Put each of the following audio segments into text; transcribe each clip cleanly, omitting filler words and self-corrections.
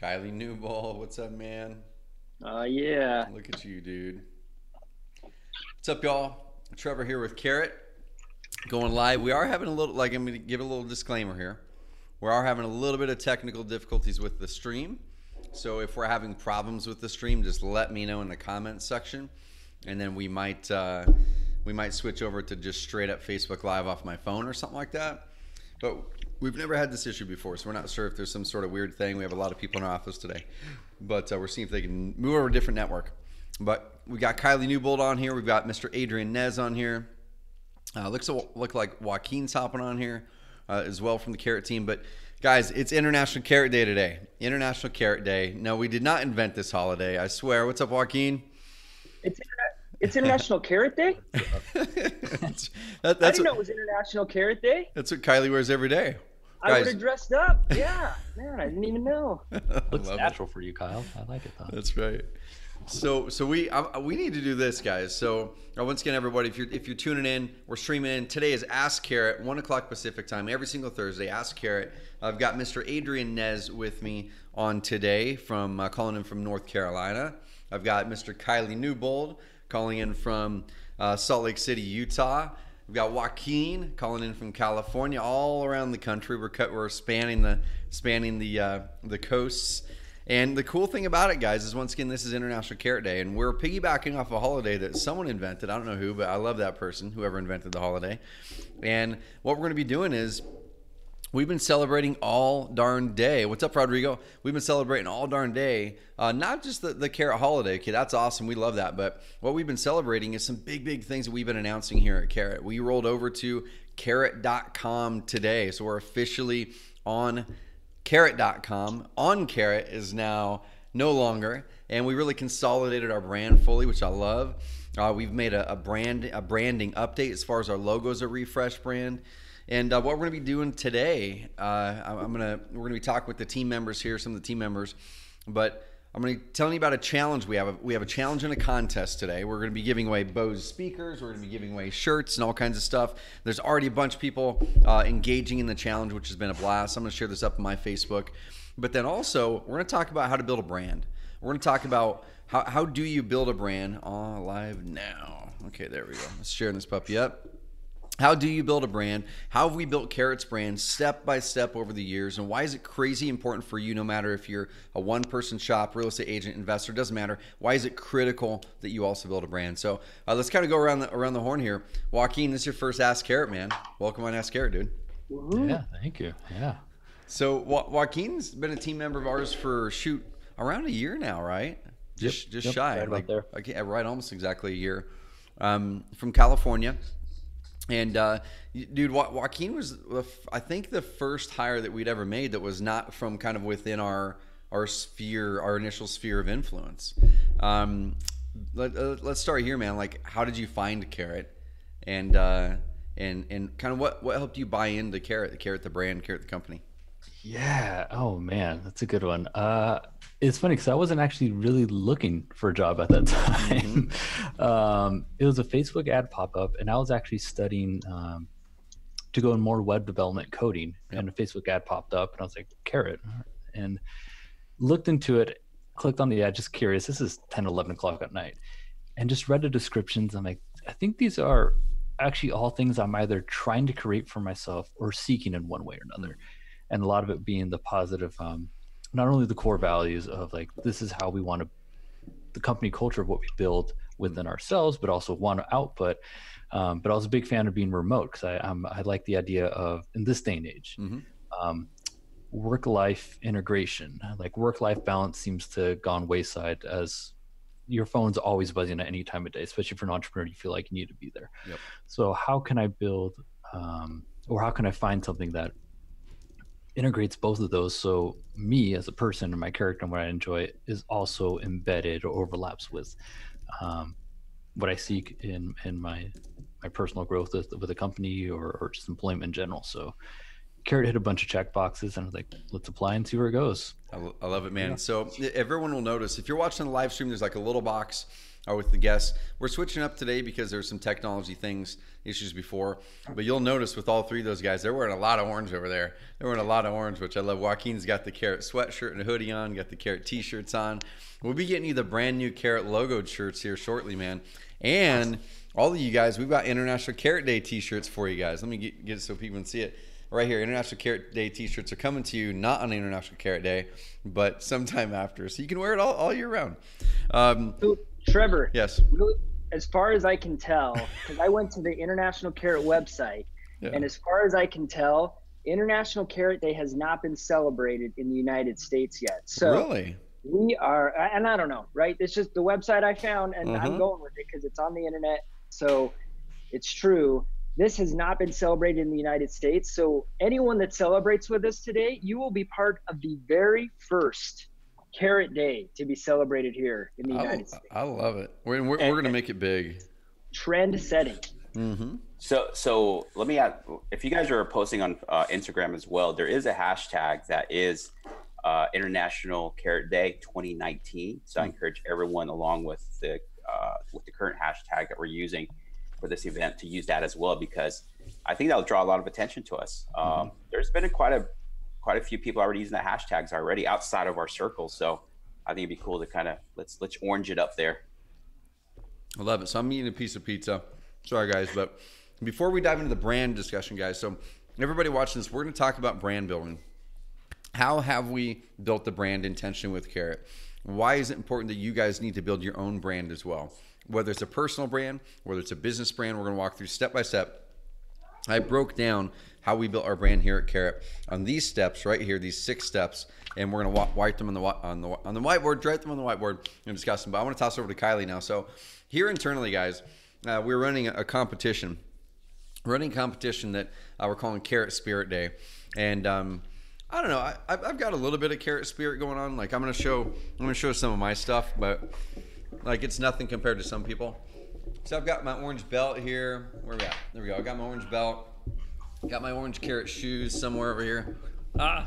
Kylie Newbold, what's up, man? Yeah. Look at you, dude. What's up, y'all? Trevor here with Carrot, going live. We are having a little, I'm going to give a little disclaimer here. We are having a little bit of technical difficulties with the stream. So if we're having problems with the stream, just let me know in the comments section, and then we might switch over to just straight up Facebook Live off my phone or something like that. But we've never had this issue before, so we're not sure if there's some sort of weird thing. We have a lot of people in our office today, but we're seeing if they can move over a different network. But we got Kylie Newbold on here. We've got Mr. Adrian Nez on here. Look like Joaquin's hopping on here as well from the Carrot team. But guys, it's International Carrot Day today. International Carrot Day. No, we did not invent this holiday. I swear. What's up, Joaquin? It's International Carrot Day? that's I didn't know it was International Carrot Day. That's what Kylie wears every day. I would have dressed up. Yeah. Man, I didn't even know. Looks natural for you, Kyle. I like it, though. That's right. So we need to do this, guys. So once again, everybody, if you're tuning in, we're streaming in. Today is Ask Carrot, 1 o'clock Pacific time, every single Thursday. Ask Carrot. I've got Mr. Adrian Nez with me on today from calling in from North Carolina. I've got Mr. Kylie Newbold calling in from Salt Lake City, Utah. We've got Joaquin calling in from California, all around the country. We're spanning the coasts. And the cool thing about it, guys, is once again, this is International Carrot Day, and we're piggybacking off a holiday that someone invented. I don't know who, but I love that person, whoever invented the holiday. And what we're going to be doing is we've been celebrating all darn day. What's up, Rodrigo? We've been celebrating all darn day, not just the Carrot holiday. Okay, that's awesome. We love that. But what we've been celebrating is some big things that we've been announcing here at Carrot. We rolled over to carrot.com today, so we're officially on Carrot.com. On Carrot is now no longer, and we really consolidated our brand fully, which I love. We've made a branding update as far as our logos, a refreshed brand. And what we're going to be doing today, we're going to be talking with the team members here, some of the team members, but I'm going to tell you about a challenge we have. We have a challenge and a contest today. We're going to be giving away Bose speakers. We're going to be giving away shirts and all kinds of stuff. There's already a bunch of people engaging in the challenge, which has been a blast. I'm going to share this up on my Facebook. But then also, we're going to talk about how to build a brand. We're going to talk about how do you build a brand. Live now. Okay, there we go. Let's share this puppy up. How do you build a brand? How have we built Carrot's brand step by step over the years? And why is it crazy important for you, no matter if you're a one-person shop, real estate agent, investor, doesn't matter. Why is it critical that you also build a brand? So let's kind of go around the horn here. Joaquin, this is your first Ask Carrot, man. Welcome on Ask Carrot, dude. Woo-hoo. Yeah, thank you. Yeah. So Joaquin's been a team member of ours for, around a year now, right? Just shy. Right about there. Right, almost exactly a year. From California. And dude, Joaquin was, I think, the first hire that we'd ever made that was not from kind of within our sphere, our initial sphere of influence. Let's start here, man. Like, how did you find Carrot, and kind of what helped you buy into Carrot, the brand, Carrot the company? Yeah. Oh man, that's a good one. It's funny because I wasn't actually really looking for a job at that time. It was a Facebook ad pop up, and I was actually studying to go in more web development coding. And a Facebook ad popped up, and I was like, Carrot, and looked into it, clicked on the ad, just curious. This is 10, 11 o'clock at night, and just read the descriptions. I'm like, I think these are actually all things I'm either trying to create for myself or seeking in one way or another. And a lot of it being the positive, not only the core values of like, this is how we want to, the company culture of what we build within ourselves, but also want to output. But I was a big fan of being remote because I like the idea of, in this day and age, work-life integration. Like work-life balance seems to have gone wayside as your phone's always buzzing at any time of day, especially for an entrepreneur, you feel like you need to be there. Yep. So how can I build, or how can I find something that integrates both of those, so me as a person and my character and what I enjoy is also embedded or overlaps with what I seek in my personal growth with a company or just employment in general. So Carrot hit a bunch of check boxes, and I was like, let's apply and see where it goes. I love it, man. Yeah. So everyone will notice, if you're watching the live stream, there's like a little box with the guests. We're switching up today because there's some technology issues before, but you'll notice with all three of those guys, they're wearing a lot of orange over there. They're wearing a lot of orange, which I love. Joaquin's got the Carrot sweatshirt and a hoodie on, got the Carrot t-shirts on. We'll be getting you the brand new Carrot logoed shirts here shortly, man. And all of you guys, we've got International Carrot Day t-shirts for you guys. Let me get it so people can see it. Right here, International Carrot Day t-shirts are coming to you not on International Carrot Day, but sometime after. So you can wear it all year round. So, Trevor. Yes. Really, as far as I can tell, because I went to the International Carrot website, and as far as I can tell, International Carrot Day has not been celebrated in the United States yet. So really? We are, and I don't know, right? It's just the website I found, and I'm going with it because it's on the internet. So it's true. This has not been celebrated in the United States. So anyone that celebrates with us today, you will be part of the very first Carrot Day to be celebrated here in the United States. I love it. We're going to make it big. Trend setting. So let me add, if you guys are posting on Instagram as well, there is a hashtag that is International Carrot Day 2019. So I encourage everyone, along with the current hashtag that we're using for this event, to use that as well, because I think that'll draw a lot of attention to us. There's been quite a few people already using the hashtags already outside of our circle. So I think it'd be cool to kind of let's orange it up there. I love it. So I'm eating a piece of pizza. Sorry guys, but before we dive into the brand discussion, guys, so everybody watching this, we're going to talk about brand building. How have we built the brand intentionally with Carrot? Why is it important that you guys need to build your own brand as well? Whether it's a personal brand, whether it's a business brand, we're going to walk through step by step. I broke down how we built our brand here at Carrot on these steps right here, these 6 steps, and we're going to write them on the whiteboard, write them on the whiteboard, and discuss them. But I want to toss over to Kylie now. So here internally, guys, we're running a competition. We're running a competition that we're calling Carrot Spirit Day, and I don't know. I've got a little bit of Carrot Spirit going on. Like I'm gonna show some of my stuff, but like it's nothing compared to some people. So I've got my orange belt here. Where we at? There we go. I got my orange belt. Got my orange Carrot shoes somewhere over here. The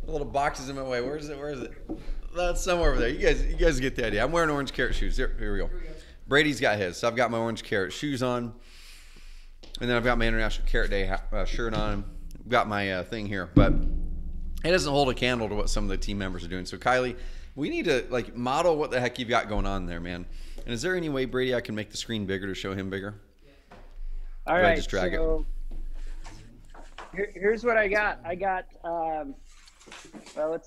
little boxes in my way. Where is it? That's somewhere over there. You guys get the idea. I'm wearing orange Carrot shoes. Here we go. Brady's got his. So I've got my orange Carrot shoes on, and then I've got my International Carrot Day shirt on. I've got my thing here, but it doesn't hold a candle to what some of the team members are doing. So Kylie, we need to like model what the heck you've got going on there, man. And is there any way, Brady, I can make the screen bigger to show him bigger? All right, just drag it. Here's what I got. I got. Well,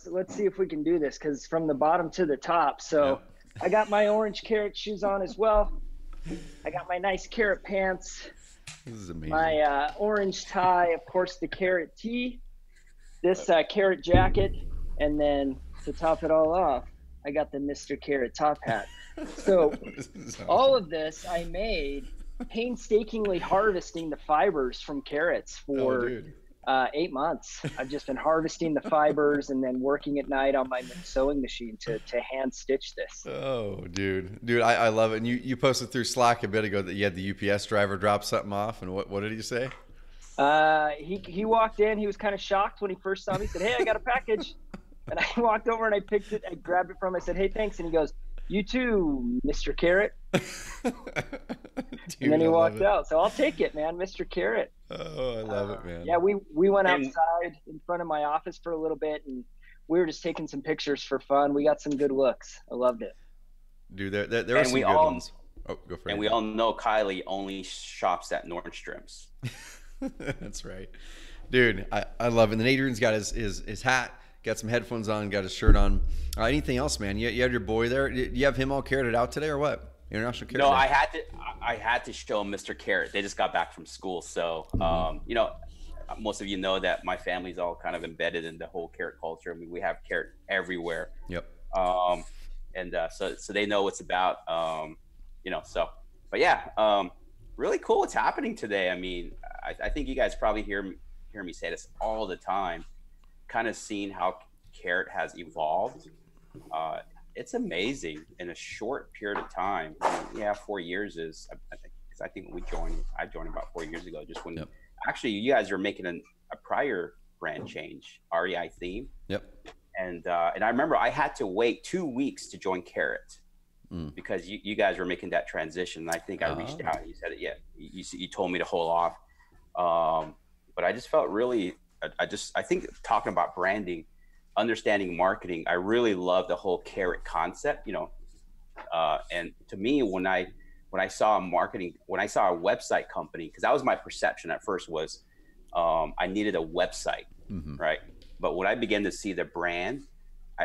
let's see if we can do this, because from the bottom to the top. So I got my orange Carrot shoes on as well. I got my nice Carrot pants. This is amazing. My orange tie, of course, the Carrot tee. This Carrot jacket, and then to top it all off, I got the Mr. Carrot top hat. So all of this I made painstakingly harvesting the fibers from carrots for 8 months. I've just been harvesting the fibers and then working at night on my sewing machine to hand stitch this. Oh, dude, I love it. And you posted through Slack a bit ago that you had the UPS driver drop something off, and what did he say? He walked in. He was kind of shocked when he first saw me. He said, "Hey, I got a package." And I walked over and I picked it. I grabbed it from him. I said, "Hey, thanks." And he goes, "You too, Mr. Carrot." Dude, and then he walked out. So I'll take it, man, Mr. Carrot. Oh, I love it, man. Yeah, we went outside in front of my office for a little bit, and we were just taking some pictures for fun. We got some good looks. I loved it. Dude, there were some good ones. Oh, go for it. And we all know Kylie only shops at Nordstrom's. That's right, dude. I love it. And then Adrian's got his hat, got some headphones on, got his shirt on. Anything else, man? You had your boy there. Did you have him all carroted out today or what? International Carrot No, Day? I had to show Mr. Carrot. They just got back from school, so most of you know that my family's all kind of embedded in the whole carrot culture. I mean, we have carrot everywhere. Yep. So they know what's about. But yeah, really cool what's happening today. I mean, I think you guys probably hear me say this all the time, kind of seeing how Carrot has evolved. It's amazing in a short period of time. 4 years is, I think when I joined about 4 years ago, just when actually you guys are making a prior brand change, REI theme. Yep. And I remember I had to wait 2 weeks to join Carrot. because you guys were making that transition. And I think I reached out and you said it. Yeah, you told me to hold off. But I just felt really, I think talking about branding, understanding marketing, I really love the whole carrot concept, and to me, when I saw when I saw a website company, because that was my perception at first was, I needed a website, right? But when I began to see the brand,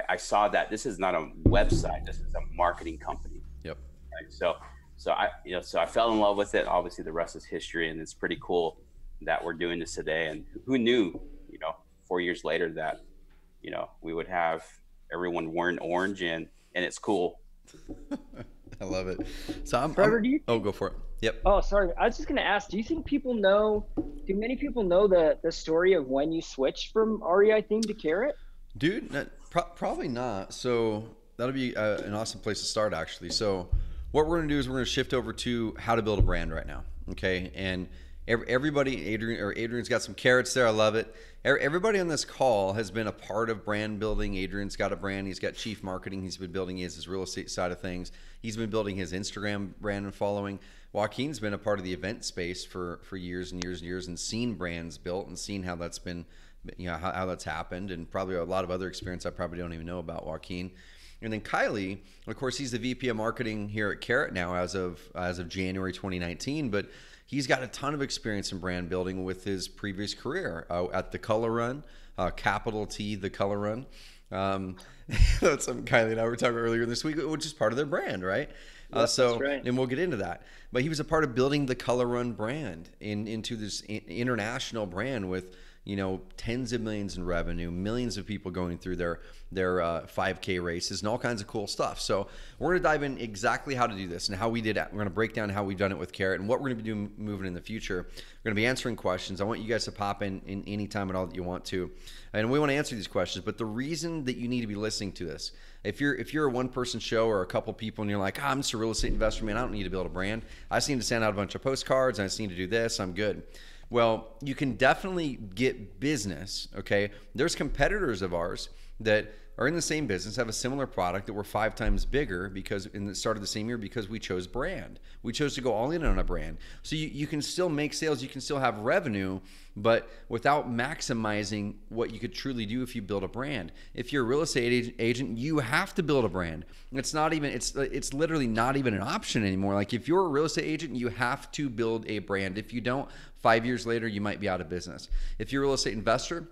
I saw that this is not a website, this is a marketing company. Yep. Right? So I fell in love with it. Obviously the rest is history, and it's pretty cool that we're doing this today. And who knew, 4 years later that, we would have everyone wearing orange and it's cool. I love it. So Trevor, go for it. Yep. Oh, sorry. I was just going to ask, do many people know the story of when you switched from REI theme to carrot? Dude, probably not. So that'll be an awesome place to start, actually. So what we're going to do is we're going to shift over to how to build a brand right now. Okay. And everybody, Adrian's got some carrots there. I love it. Everybody on this call has been a part of brand building. Adrian's got a brand. He's got chief marketing. He's been building his real estate side of things. He's been building his Instagram brand and following. Joaquin's been a part of the event space for years and years and years, and seen brands built and seen how that's been, how that's happened, and probably a lot of other experience I probably don't even know about Joaquin. And then Kylie, of course, he's the VP of marketing here at Carrot now as of January 2019, but he's got a ton of experience in brand building with his previous career at The Color Run, capital T, The Color Run. That's something Kylie and I were talking about earlier this week, which is part of their brand, right? That's right. And we'll get into that. But he was a part of building the Color Run brand into this international brand with, tens of millions in revenue, millions of people going through their 5K races and all kinds of cool stuff. So we're going to dive in exactly how to do this and how we did it. We're going to break down how we've done it with Carrot and what we're going to be doing moving in the future. We're going to be answering questions. I want you guys to pop in any time at all that you want to. And we want to answer these questions. But the reason that you need to be listening to this, if you're a one-person show or a couple people and you're like, I'm just a real estate investor, man, I don't need to build a brand. I just need to send out a bunch of postcards. I just need to do this. I'm good. Well, you can definitely get business, okay? There's competitors of ours that are in the same business, have a similar product that were 5 times bigger because in the start of the same year because we chose brand. We chose to go all in on a brand. So you can still make sales, you can still have revenue, but without maximizing what you could truly do if you build a brand. If you're a real estate agent, you have to build a brand. It's literally not even an option anymore. Like if you're a real estate agent, you have to build a brand. If you don't, 5 years later, you might be out of business. If you're a real estate investor,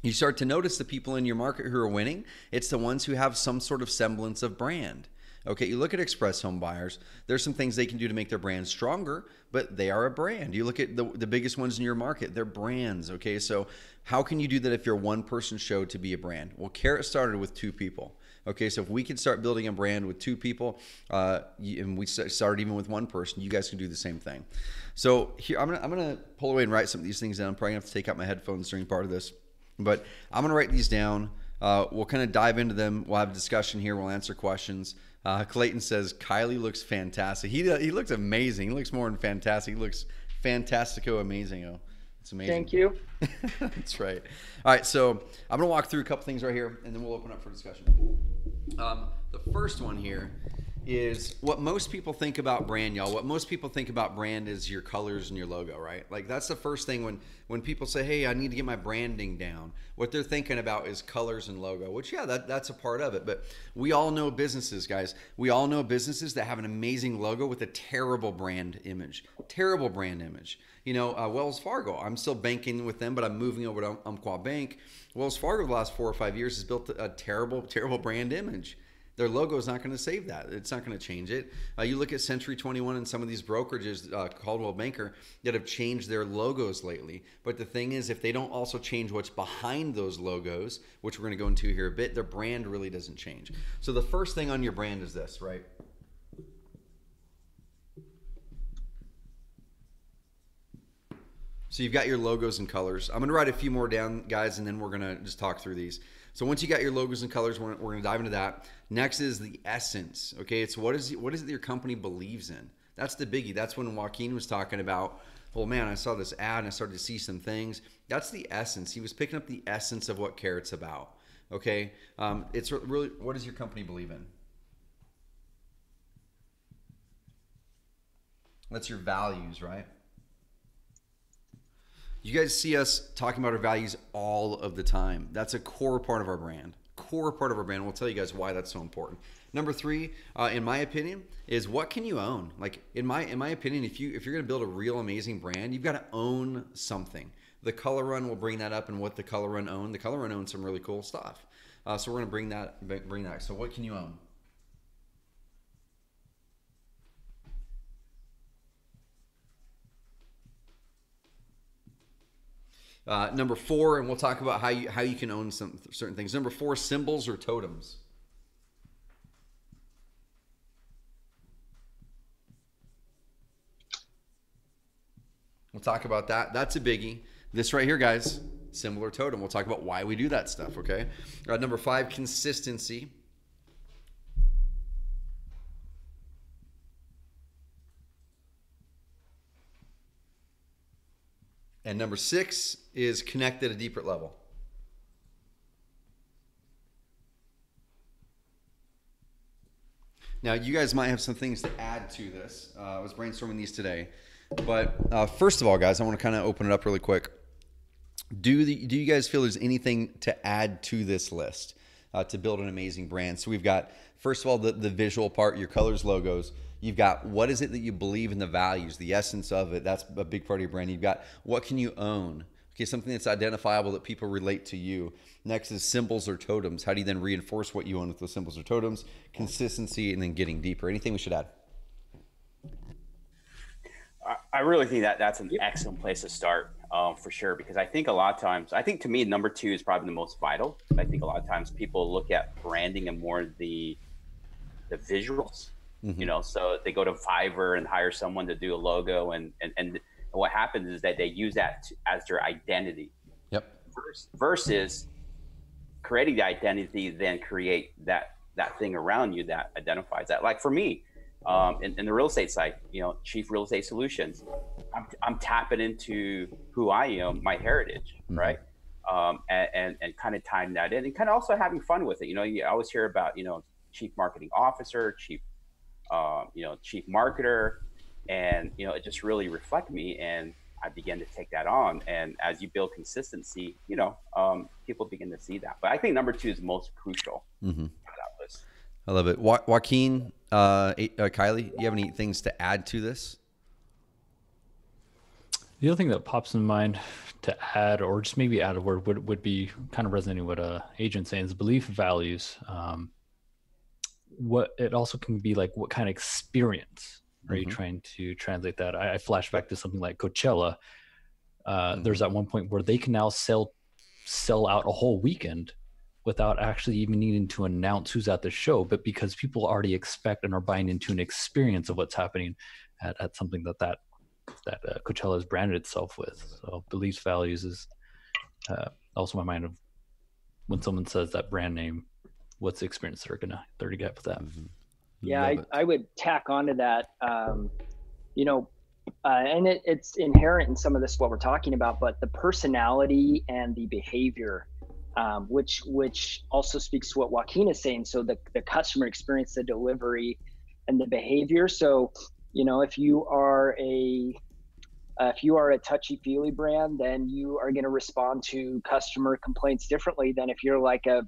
you start to notice the people in your market who are winning. It's the ones who have some sort of semblance of brand. Okay, you look at Express Home Buyers. There's some things they can do to make their brand stronger, but they are a brand. You look at the biggest ones in your market, they're brands. Okay, so how can you do that if you're a one-person show to be a brand? Well, Carrot started with 2 people. Okay, so if we could start building a brand with 2 people, and we started even with 1 person, you guys can do the same thing. So here, I'm gonna pull away and write some of these things down. I'm probably gonna have to take out my headphones during part of this, but I'm gonna write these down. We'll kind of dive into them. We'll have a discussion here. We'll answer questions. Clayton says Kylie looks fantastic. He looks amazing. He looks more than fantastic. He looks fantastico amazingo. It's amazing. Thank you. That's right. All right, so I'm gonna walk through a couple things right here, and then we'll open up for discussion. The first one here is what most people think about brand, y'all. What most people think about brand is your colors and your logo, right? Like that's the first thing when people say, hey, I need to get my branding down. What they're thinking about is colors and logo, which, yeah, that's a part of it. But we all know businesses, guys. We all know businesses that have an amazing logo with a terrible brand image. Terrible brand image. Wells Fargo, I'm still banking with them, but I'm moving over to Umpqua Bank. Wells Fargo the last 4 or 5 years has built a terrible, terrible brand image. Their logo is not going to save that. It's not going to change it. You look at Century 21 and some of these brokerages, Coldwell Banker, that have changed their logos lately. But the thing is, if they don't also change what's behind those logos, which we're going to go into here a bit, their brand really doesn't change. So the first thing on your brand is this, right? So you've got your logos and colors. I'm going to write a few more down, guys, and then we're going to just talk through these. So once you got your logos and colors, we're going to dive into that. Next is the essence. Okay, it's what is it that your company believes in? That's the biggie. That's when Joaquin was talking about, well, man, I saw this ad and I started to see some things. That's the essence. He was picking up the essence of what Carrot's about. Okay, it's really, what does your company believe in? That's your values, right? You guys see us talking about our values all of the time. That's a core part of our brand. Core part of our brand. We'll tell you guys why that's so important. Number three, in my opinion, is what can you own? Like in my opinion, if you're going to build a real amazing brand, you've got to own something. The Color Run will bring that up, and what the Color Run own. The Color Run owns some really cool stuff. So we're going to bring that. So what can you own? Number four, and we'll talk about how you can own some certain things. Number four, symbols or totems. We'll talk about that. That's a biggie. This right here, guys, symbol or totem. We'll talk about why we do that stuff, okay? Number five, consistency. And number six is connect at a deeper level. Now, you guys might have some things to add to this. I was brainstorming these today. But first of all, guys, I want to kind of open it up really quick. Do you guys feel there's anything to add to this list to build an amazing brand? So we've got, first of all, the visual part, your colors, logos. You've got what is it that you believe in, the values, the essence of it. That's a big part of your brand. You've got what can you own? Okay, something that's identifiable that people relate to you. Next is symbols or totems. How do you then reinforce what you own with those symbols or totems? Consistency, and then getting deeper. Anything we should add? I really think that's an excellent place to start, for sure, because I think a lot of times, I think to me, number two is probably the most vital. I think a lot of times people look at branding and more the visuals, you know, so they go to Fiverr and hire someone to do a logo, and what happens is that they use that as their identity. Yep. Versus creating the identity, then create that thing around you that identifies that. Like for me, in the real estate side, you know, Chief Real Estate Solutions, I'm tapping into who I am, my heritage, right? And kind of tying that in, and kind of also having fun with it. You know, you always hear about, you know, Chief Marketing Officer, Chief Marketer, and, you know, it just really reflected me, and I began to take that on. And as you build consistency, you know, people begin to see that. But I think number two is most crucial for that list. I love it. Joaquin, Kylie, do you have any things to add to this? The other thing that pops in mind to add, or just maybe add a word, would be kind of resonating with what Agent's saying, is belief, values. What it also can be like, what kind of experience are you trying to translate that? I flash back to something like Coachella. There's at one point where they can now sell out a whole weekend without actually even needing to announce who's at the show, but because people already expect and are buying into an experience of what's happening at something that Coachella has branded itself with. So beliefs, values is also my mind of when someone says that brand name, what's the experience they're gonna get with that. Yeah, I would tack onto that, you know, and it's inherent in some of this, what we're talking about, but the personality and the behavior, which also speaks to what Joaquin is saying. So the customer experience, the delivery, and the behavior. So, you know, if you are a touchy-feely brand, then you are going to respond to customer complaints differently than if you're like a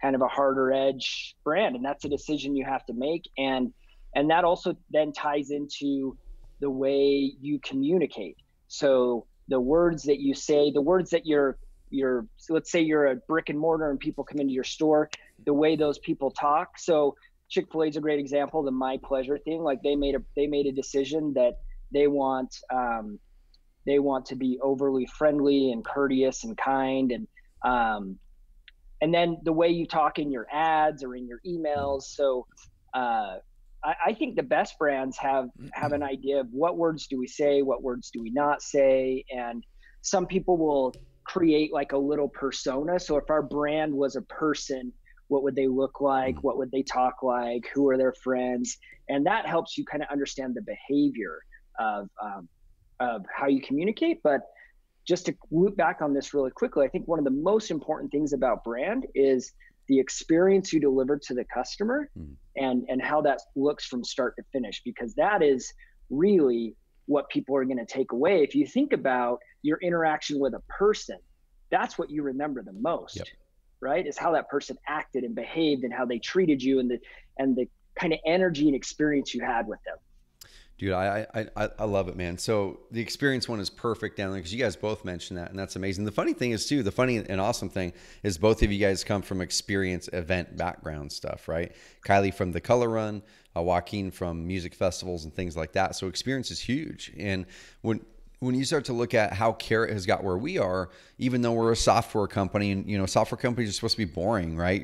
kind of a harder edge brand. And that's a decision you have to make. And that also then ties into the way you communicate. So the words that you say, the words that so let's say you're a brick and mortar and people come into your store, the way those people talk. So Chick-fil-A is a great example, the My Pleasure thing. Like they made a decision that they want to be overly friendly and courteous and kind, and then the way you talk in your ads or in your emails. So I think the best brands have an idea of what words do we say, what words do we not say, and some people will create like a little persona. So if our brand was a person, what would they look like? What would they talk like? Who are their friends? And that helps you kind of understand the behavior of how you communicate. But just to loop back on this really quickly, I think one of the most important things about brand is the experience you deliver to the customer and how that looks from start to finish, because that is really what people are going to take away. If you think about your interaction with a person, that's what you remember the most. Yep. Right? Is how that person acted and behaved and how they treated you, and the kind of energy and experience you had with them. Dude, I love it, man. So the experience one is perfect down there because you guys both mentioned that, and that's amazing. The funny thing is too, the funny and awesome thing is both of you guys come from experience event background stuff, right? Kylie from the Color Run, Joaquin from music festivals and things like that. So experience is huge. And when you start to look at how Carrot has got where we are, even though we're a software company, and software companies are supposed to be boring, right?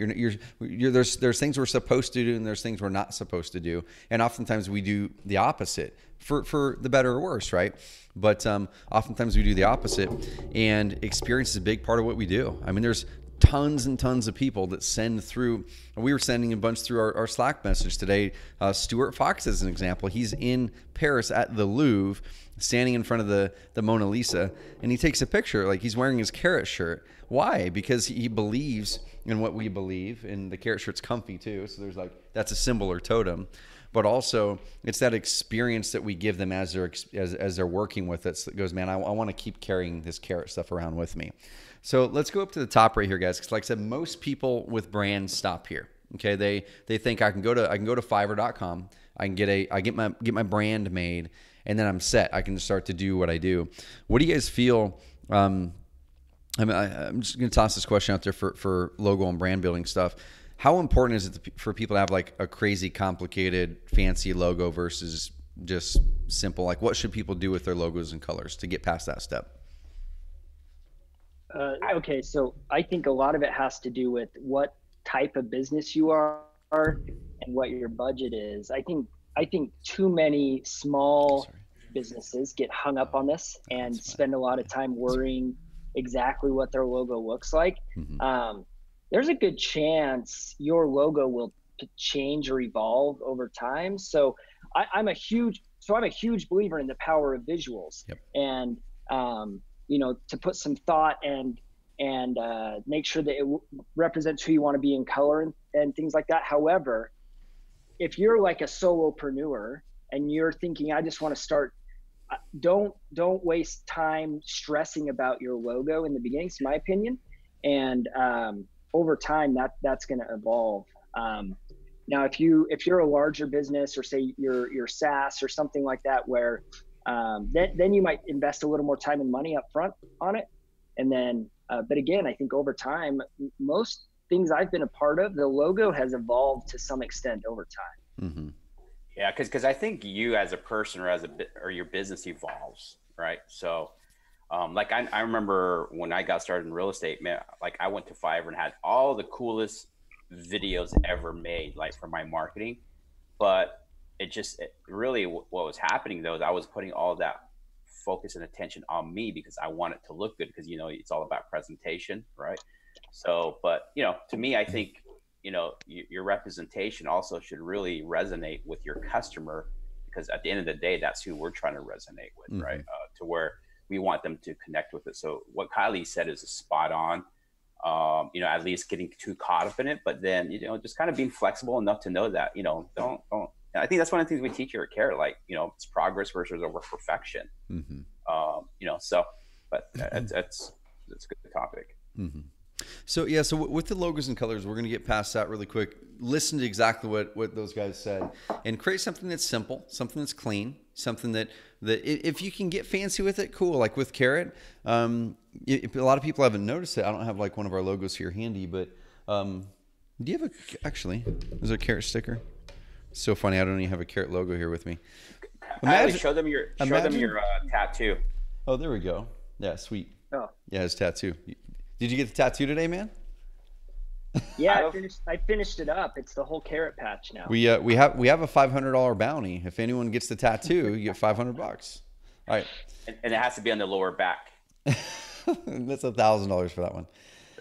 There's things we're supposed to do, and there's things we're not supposed to do, and oftentimes we do the opposite for the better or worse, right? But oftentimes we do the opposite, and experience is a big part of what we do. I mean, there's tons and tons of people that send through. We were sending a bunch through our Slack message today. Stuart Fox, as an example, he's in Paris at the Louvre, standing in front of the Mona Lisa, and he takes a picture like he's wearing his Carrot shirt. Why? Because he believes in what we believe, and the Carrot shirt's comfy too. So there's that's a symbol or totem, but also it's that experience that we give them as they're working with us that goes, man, I want to keep carrying this Carrot stuff around with me. So let's go up to the top right here, guys. Because like I said, most people with brands stop here. Okay, they think I can go to Fiverr.com. I get my brand made, and then I'm set. I can start to do what I do. What do you guys feel? I'm just going to toss this question out there for logo and brand building stuff. How important is it for people to have like a crazy, complicated, fancy logo versus just simple? Like, what should people do with their logos and colors to get past that step? Okay, so I think a lot of it has to do with what type of business you are and what your budget is. I think too many small businesses get hung up on this and spend a lot of time worrying exactly what their logo looks like. Mm-hmm. There's a good chance your logo will change or evolve over time. So I'm a huge believer in the power of visuals. Yep. And to put some thought and make sure that it represents who you want to be in color and things like that. However, if you're like a solopreneur and you're thinking, I just want to start, don't waste time stressing about your logo in the beginning, it's my opinion. And over time, that's going to evolve. Now, if you're a larger business, or say you're SaaS or something like that, where then you might invest a little more time and money up front on it. And then, but again, I think over time, most things I've been a part of, the logo has evolved to some extent over time. Mm-hmm. Yeah, because I think you as a person or your business evolves, right? So, I remember when I got started in real estate, man, like I went to Fiverr and had all the coolest videos ever made, like for my marketing, but it really what was happening though is I was putting all that focus and attention on me because I want it to look good, because it's all about presentation, right? So, but to me, I think your representation also should really resonate with your customer, because at the end of the day, that's who we're trying to resonate with, mm-hmm. right? To where we want them to connect with it. So what Kylie said is spot on. At least getting too caught up in it, but then just kind of being flexible enough to know that don't. I think that's one of the things we teach here at Carrot, it's progress versus over perfection. Mm-hmm. But that's a good topic. Mm-hmm. So with the logos and colors, we're going to get past that really quick. Listen to exactly what those guys said, and create something that's simple, something that's clean, something that if you can get fancy with it, cool. Like with Carrot, a lot of people haven't noticed it. I don't have like one of our logos here handy, but do you have is there a Carrot sticker? So funny. I don't even have a Carrot logo here with me. Show them your tattoo. Oh, there we go. Yeah, sweet. Oh, yeah, his tattoo. Did you get the tattoo today, man? Yeah, I finished it up. It's the whole Carrot patch now. We have a $500 bounty. If anyone gets the tattoo, you get $500. All right. And it has to be on the lower back. That's $1,000 for that one.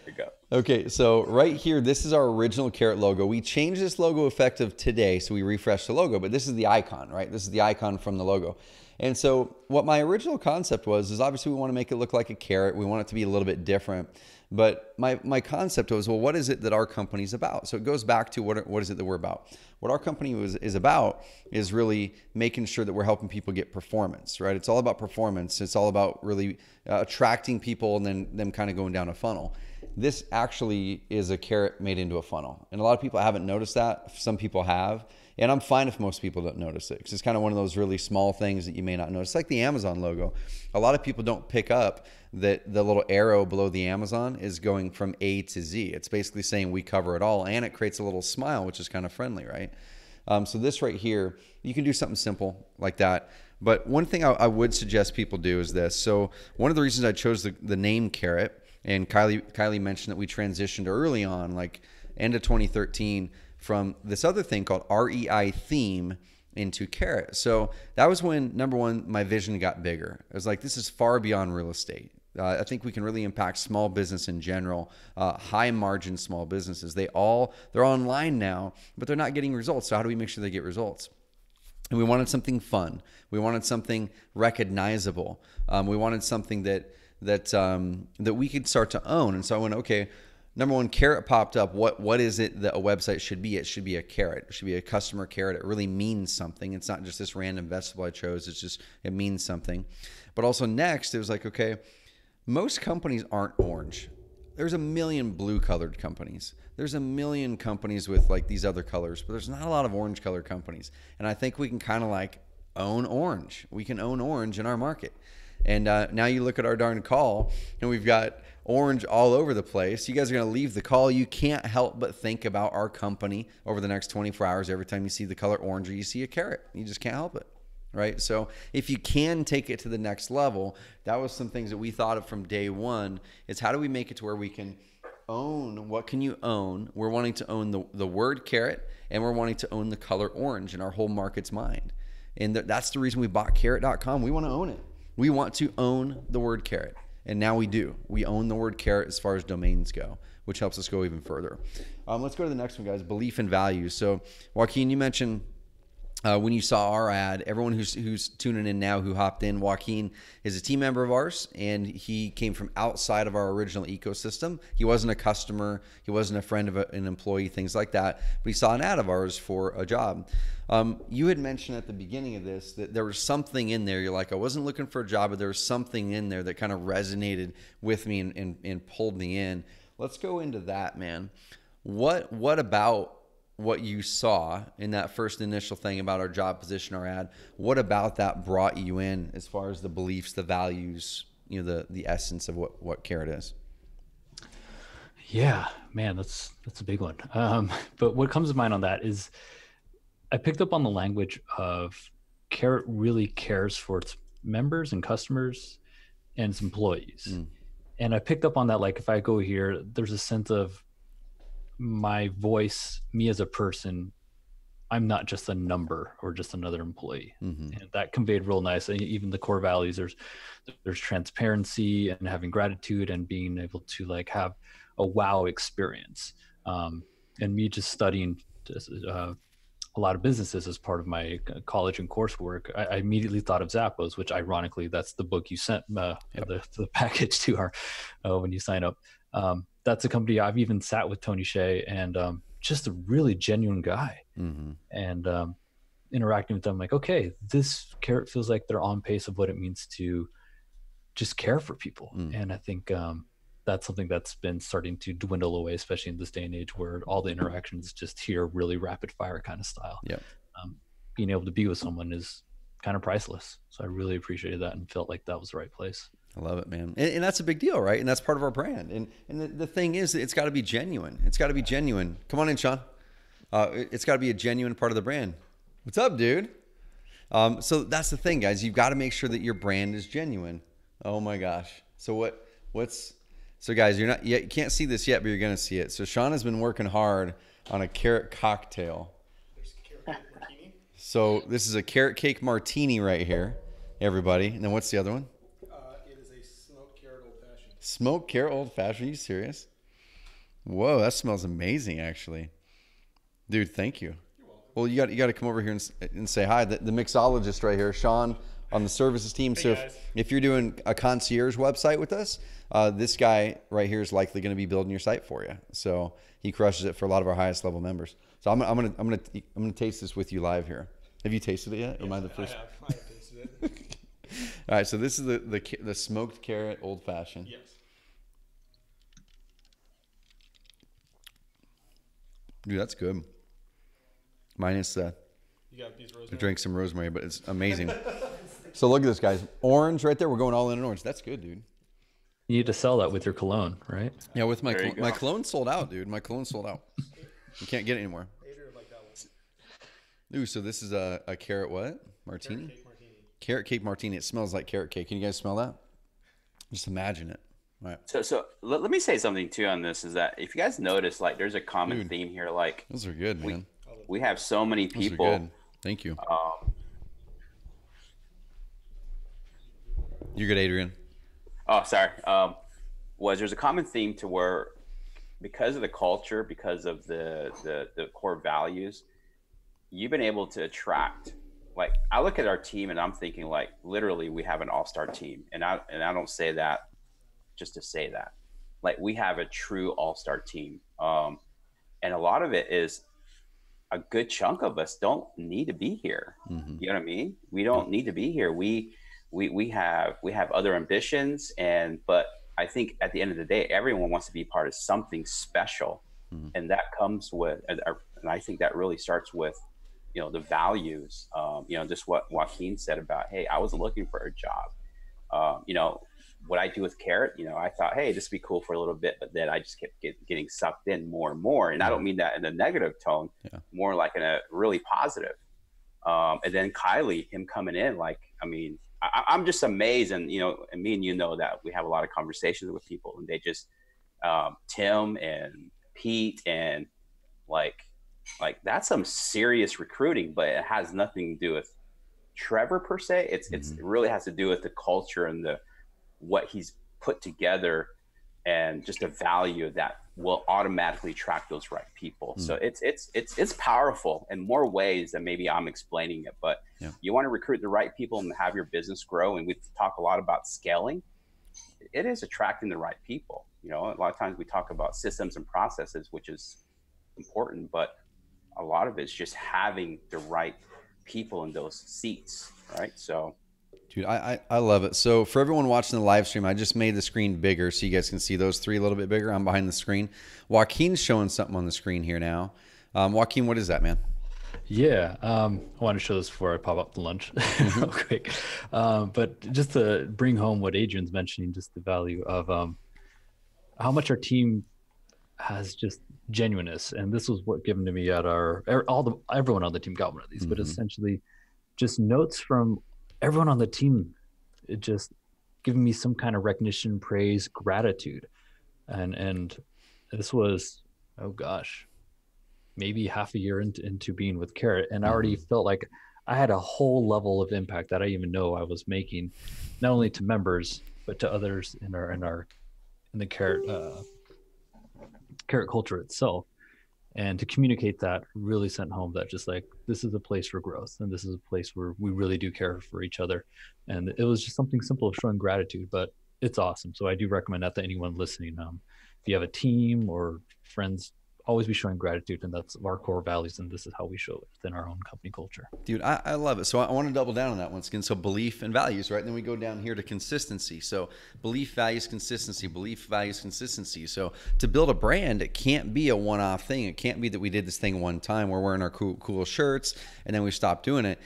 you go. Okay, so right here, this is our original Carrot logo. We changed this logo effective today, so we refreshed the logo, but this is the icon, right? This is the icon from the logo. And so what my original concept was is obviously we want to make it look like a carrot. We want it to be a little bit different. But my concept was, well, what is it that our company's about? So it goes back to what is it that we're about? What our company is about is really making sure that we're helping people get performance, right? It's all about performance. It's all about really attracting people and then them kind of going down a funnel. This actually is a carrot made into a funnel. And a lot of people haven't noticed that. Some people have. And I'm fine if most people don't notice it, because it's kind of one of those really small things that you may not notice. Like the Amazon logo. A lot of people don't pick up that the little arrow below the Amazon is going from A to Z. It's basically saying we cover it all, and it creates a little smile, which is kind of friendly, right? So this right here, you can do something simple like that. But one thing I would suggest people do is this. So one of the reasons I chose the name Carrot, and Kylie mentioned that we transitioned early on, like end of 2013, from this other thing called REI Theme into Carrot. So that was when, number one, my vision got bigger. It was like, this is far beyond real estate. I think we can really impact small business in general, high margin small businesses. They're online now, but they're not getting results. So how do we make sure they get results? And we wanted something fun. We wanted something recognizable. We wanted something that we could start to own. And so I went, okay, number one, Carrot popped up. What is it that a website should be? It should be a carrot. It should be a customer carrot. It really means something. It's not just this random vegetable I chose. It means something. But also next, it was like, okay, most companies aren't orange. There's a million blue colored companies. There's a million companies with like these other colors, but there's not a lot of orange colored companies. And I think we can kind of like own orange. We can own orange in our market. And now you look at our darn call, and we've got orange all over the place. You guys are going to leave the call. You can't help but think about our company over the next 24 hours every time you see the color orange or you see a carrot. You just can't help it, right? So if you can take it to the next level, that was some things that we thought of from day one, is how do we make it to where we can own, what can you own? We're wanting to own the word carrot, and we're wanting to own the color orange in our whole market's mind. And that's the reason we bought carrot.com. We want to own it. We want to own the word carrot. And now we do. We own the word carrot as far as domains go, which helps us go even further. Let's go to the next one, guys. Belief and values. So, Joaquin, you mentioned when you saw our ad, everyone who's tuning in now, who hopped in, Joaquin is a team member of ours, and he came from outside of our original ecosystem. He wasn't a customer. He wasn't a friend of an employee, things like that. But he saw an ad of ours for a job. You had mentioned at the beginning of this that there was something in there. You're like, I wasn't looking for a job, but there was something in there that kind of resonated with me and pulled me in. Let's go into that, man. What about what you saw in that first initial thing about our job position, our ad, what about that brought you in as far as the beliefs, the values, the essence of what Carrot is? Yeah, man, that's a big one. But what comes to mind on that is I picked up on the language of Carrot really cares for its members and customers and its employees. And I picked up on that, like if I go here, there's a sense of my voice, me as a person, I'm not just a number or just another employee. And that conveyed real nice. Even the core values, there's transparency and having gratitude and being able to like have a wow experience. And me just studying a lot of businesses as part of my college and coursework, I immediately thought of Zappos, which ironically, that's the book you sent the package to our when you sign up. That's a company I've even sat with Tony Hsieh, and just a really genuine guy. And interacting with them, like, okay, this Carrot feels like they're on pace of what it means to just care for people. And I think that's something that's been starting to dwindle away, especially in this day and age where all the interactions just here really rapid fire kind of style. Being able to be with someone is kind of priceless. So I really appreciated that and felt like that was the right place. I love it, man. And that's a big deal, right? And that's part of our brand. And the thing is, it's got to be genuine. It's got to be genuine. Come on in, Sean. It's got to be a genuine part of the brand. What's up, dude? So that's the thing, guys. You've got to make sure that your brand is genuine. Oh my gosh. So so guys, you can't see this yet, but you're going to see it. So Sean has been working hard on a carrot cocktail. There's carrot cake martini. So this is a carrot cake martini right here, everybody. And then what's the other one? It is a smoked carrot old fashioned. Smoked carrot old fashioned. Are you serious? Whoa, that smells amazing, actually. Dude, thank you. Well, you got to come over here and say hi. The mixologist right here, Sean, on the services team. Hey, So guys. if you're doing a concierge website with us, this guy right here is likely going to be building your site for you. So he crushes it for a lot of our highest level members. So I'm gonna taste this with you live here. Have you tasted it yet? Or am I the first? I have tasted it. All right. So this is the smoked carrot old fashioned. Yes. Dude, that's good. Minus You got a piece of I rosemary. drank some rosemary, but it's amazing. So look at this, guys. Orange right there. We're going all in orange. That's good, dude. You need to sell that with your cologne, right? Yeah, with my There you go. my cologne sold out, dude. My cologne sold out. You can't get it anymore. Adrian would like that one. Ooh, so this is a carrot what? Martini? Cake martini. Carrot cake martini. It smells like carrot cake. Can you guys smell that? Just imagine it. All right. So let me say something too on this is that if you guys notice, like there's a common Dude. theme here. Like Those are good, man. we have so many Those are people. good. Thank you. You're good, Adrian. Oh, sorry. Was there's a common theme to where because of the culture, because of the core values, you've been able to attract. Like I look at our team and I'm thinking like literally we have an all-star team, and I don't say that just to say that. Like we have a true all-star team, and a lot of it is a good chunk of us don't need to be here. Mm-hmm. You know what I mean? We don't need to be here. We have other ambitions, but I think at the end of the day, everyone wants to be part of something special, and that comes with, and I think that really starts with, the values. Just what Joaquin said about, hey, I wasn't looking for a job. What I do with Carrot, I thought, hey, this would be cool for a little bit, but then I just kept getting sucked in more and more. And I don't mean that in a negative tone, more like in a really positive. And then Kylie, him coming in, like, I mean, I'm just amazed. And, and me and that we have a lot of conversations with people, and they just, Tim and Pete and like that's some serious recruiting, but it has nothing to do with Trevor per se. It really has to do with the culture and what he's put together, and just a value that will automatically attract those right people. So it's powerful in more ways than maybe I'm explaining it, but you want to recruit the right people and have your business grow. And we talk a lot about scaling. It is attracting the right people. A lot of times we talk about systems and processes, which is important, but a lot of it's just having the right people in those seats. Right. So, Dude, I love it. So for everyone watching the live stream, I just made the screen bigger so you guys can see those three a little bit bigger. I'm behind the screen. Joaquin's showing something on the screen here now. Joaquin, what is that, man? Yeah, I want to show this before I pop up to lunch real quick. But just to bring home what Adrian's mentioning, just the value of how much our team has just genuineness. And this was what given to me at everyone on the team got one of these, but essentially just notes from everyone on the team, it just giving me some kind of recognition, praise, gratitude. And this was, oh gosh, maybe half a year into being with Carrot. And I already felt like I had a whole level of impact that I didn't even know I was making, not only to members, but to others in the Carrot culture itself. And to communicate that really sent home that just like, this is a place for growth, and this is a place where we really do care for each other. And it was just something simple of showing gratitude, but it's awesome. So I do recommend that to anyone listening. If you have a team or friends, always be showing gratitude, and that's our core values, and this is how we show it within our own company culture. Dude, I love it. So I want to double down on that once again. So belief and values, right? And then we go down here to consistency. So belief, values, consistency, belief, values, consistency. So to build a brand, it can't be a one-off thing. It can't be that we did this thing one time. We're wearing our cool shirts and then we stopped doing it.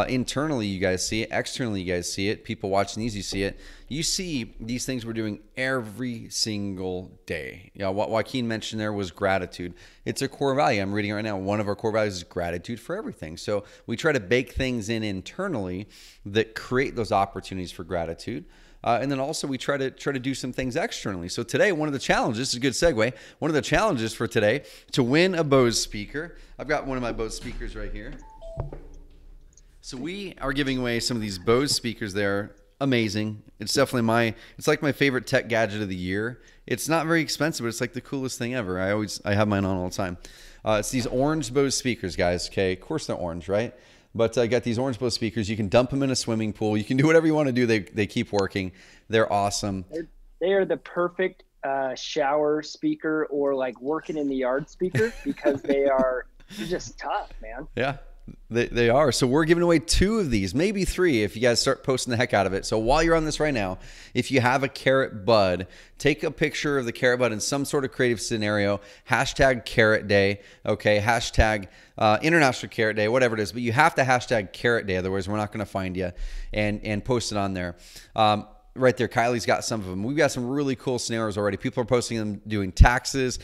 Internally, you guys see it. Externally, you guys see it. People watching these, you see it. You see these things we're doing every single day. What Joaquin mentioned there was gratitude. It's a core value. I'm reading it right now. One of our core values is gratitude for everything. So we try to bake things in internally that create those opportunities for gratitude. And then also we try to do some things externally. So today, one of the challenges, this is a good segue, one of the challenges for today to win a Bose speaker. I've got one of my Bose speakers right here. So we are giving away some of these Bose speakers there amazing. It's definitely it's like my favorite tech gadget of the year. It's not very expensive, but it's like the coolest thing ever. I have mine on all the time. It's these orange Bose speakers, guys. Okay, of course they're orange, right? But I got these orange Bose speakers. You can dump them in a swimming pool. You can do whatever you want to do. They keep working. They're awesome. They are the perfect shower speaker or like working in the yard speaker because they're just tough, man. Yeah. They are. So we're giving away 2 of these, maybe 3 if you guys start posting the heck out of it. So while you're on this right now, if you have a carrot bud, take a picture of the carrot bud in some sort of creative scenario, hashtag carrot day, okay, hashtag International Carrot Day, whatever it is, but you have to hashtag carrot day, otherwise we're not going to find you, and post it on there. Right there, Kylie's got some of them. We've got some really cool scenarios already. People are posting them doing taxes.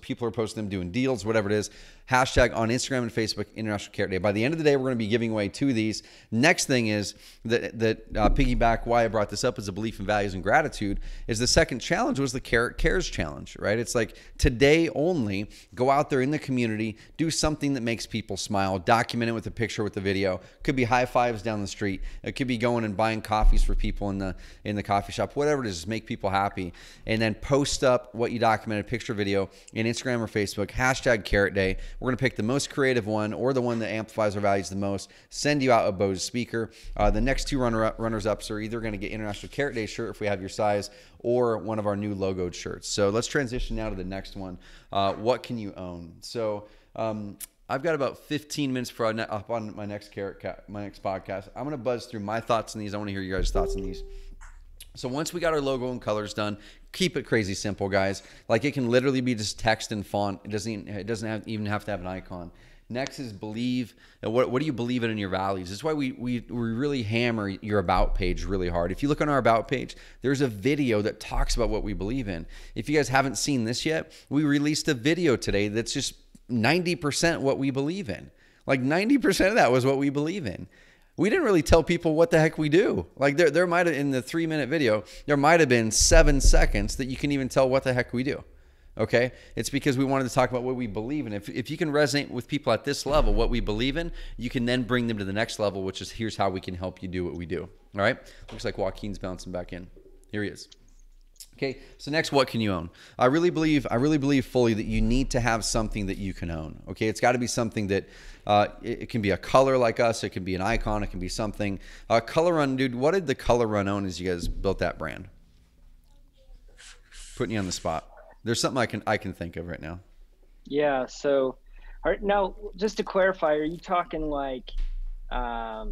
People are posting them doing deals, whatever it is. Hashtag on Instagram and Facebook, International Carrot Day. By the end of the day, we're going to be giving away 2 of these. Next thing is that piggyback why I brought this up is a belief in values and gratitude is the second challenge was the Carrot Cares Challenge, right? It's like today only, go out there in the community, do something that makes people smile, document it with a picture with the video. Could be high fives down the street. It could be going and buying coffees for people in the coffee shop, whatever it is, just make people happy. And then post up what you documented, picture, video in Instagram or Facebook, hashtag Carrot Day. We're going to pick the most creative one or the one that amplifies our values the most, send you out a Bose speaker. The next 2 runners-ups are either going to get International Carrot Day shirt if we have your size or one of our new logoed shirts. So let's transition now to the next one. What can you own? So I've got about 15 minutes before up on my next podcast. I'm going to buzz through my thoughts on these. I want to hear you guys' thoughts on these. So once we got our logo and colors done, keep it crazy simple, guys. Like it can literally be just text and font. It doesn't even have to have an icon. Next is believe. What do you believe in your values? That's why we really hammer your about page really hard. If you look on our about page, there's a video that talks about what we believe in. If you guys haven't seen this yet, we released a video today that's just 90% what we believe in. Like 90% of that was what we believe in. We didn't really tell people what the heck we do. Like there might have, in the 3-minute video, there might have been 7 seconds that you can even tell what the heck we do. Okay? It's because we wanted to talk about what we believe in. If you can resonate with people at this level, what we believe in, you can then bring them to the next level, which is here's how we can help you do what we do. All right? Looks like Joaquin's bouncing back in. Here he is. Okay, so next, what can you own? I really believe fully that you need to have something that you can own. Okay, it's got to be something that it can be a color like us, it can be an icon, it can be something. Color Run, dude. What did the Color Run own as you guys built that brand? Putting you on the spot. There's something I can think of right now. Yeah. So, all right, now just to clarify, are you talking like a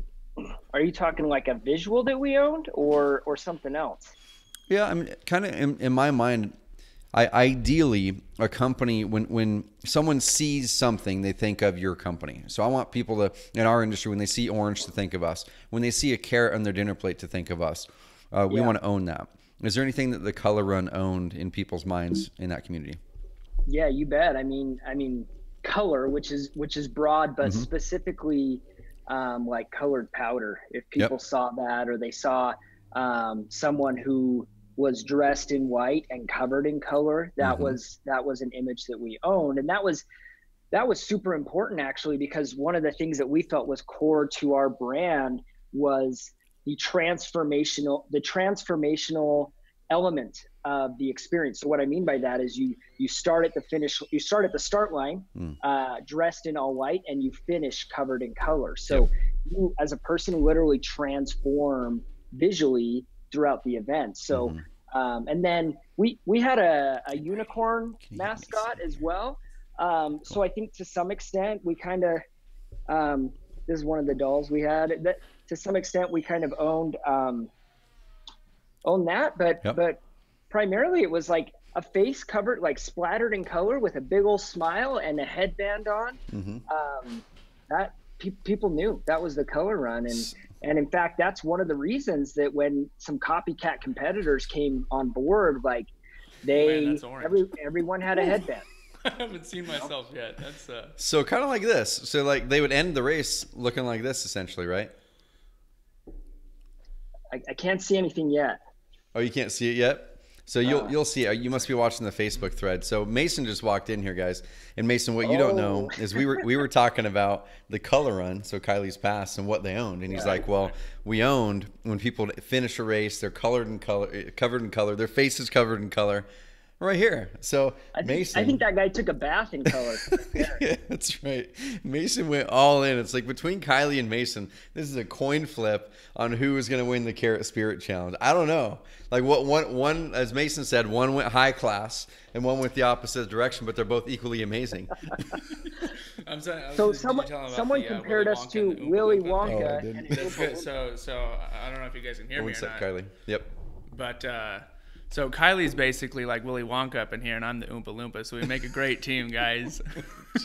visual that we owned or something else? Yeah, I mean, kind of in my mind, ideally a company, when someone sees something, they think of your company. So I want people to, in our industry, when they see orange, to think of us. When they see a carrot on their dinner plate, to think of us. We want to own that. Is there anything that the Color Run owned in people's minds in that community? Yeah, you bet. I mean, color, which is broad, but specifically like colored powder. If people saw that, or they saw someone who was dressed in white and covered in color, that was an image that we owned. And that was super important, actually, because one of the things that we felt was core to our brand was the transformational element of the experience. So what I mean by that is you start at the start line, dressed in all white, and you finish covered in color. So you, as a person, literally transform visually throughout the event. So and then we had a unicorn mascot as well. So I think to some extent we kind of this is one of the dolls we had, that to some extent we kind of owned that, but primarily it was like a face covered, like splattered in color with a big old smile and a headband on. That people knew that was the Color Run. And in fact, that's one of the reasons that when some copycat competitors came on board, like everyone had a headband. I haven't seen myself yet. That's So kind of like this. So like they would end the race looking like this, essentially, right? I can't see anything yet. Oh, you can't see it yet? So you'll see. You must be watching the Facebook thread. So Mason just walked in here, guys. And Mason, what you don't know is we were talking about the color run. So Kylie's Pass and what they owned, and he's like, "Well, we owned when people finish a race, they're covered in color, their face is covered in color, right here." So Mason, I think that guy took a bath in color. yeah, that's right. Mason went all in. It's like between Kylie and Mason, this is a coin flip on who is going to win the Carrot Spirit Challenge. I don't know. Like what one, as Mason said, one went high class and one went the opposite direction, but they're both equally amazing. I'm sorry. So someone compared us to Willy Wonka. Oh, That's good. So I don't know if you guys can hear me What's or up, not. Kylie? Yep. But so Kylie's basically like Willy Wonka up in here, and I'm the Oompa Loompa. So we make a great team, guys.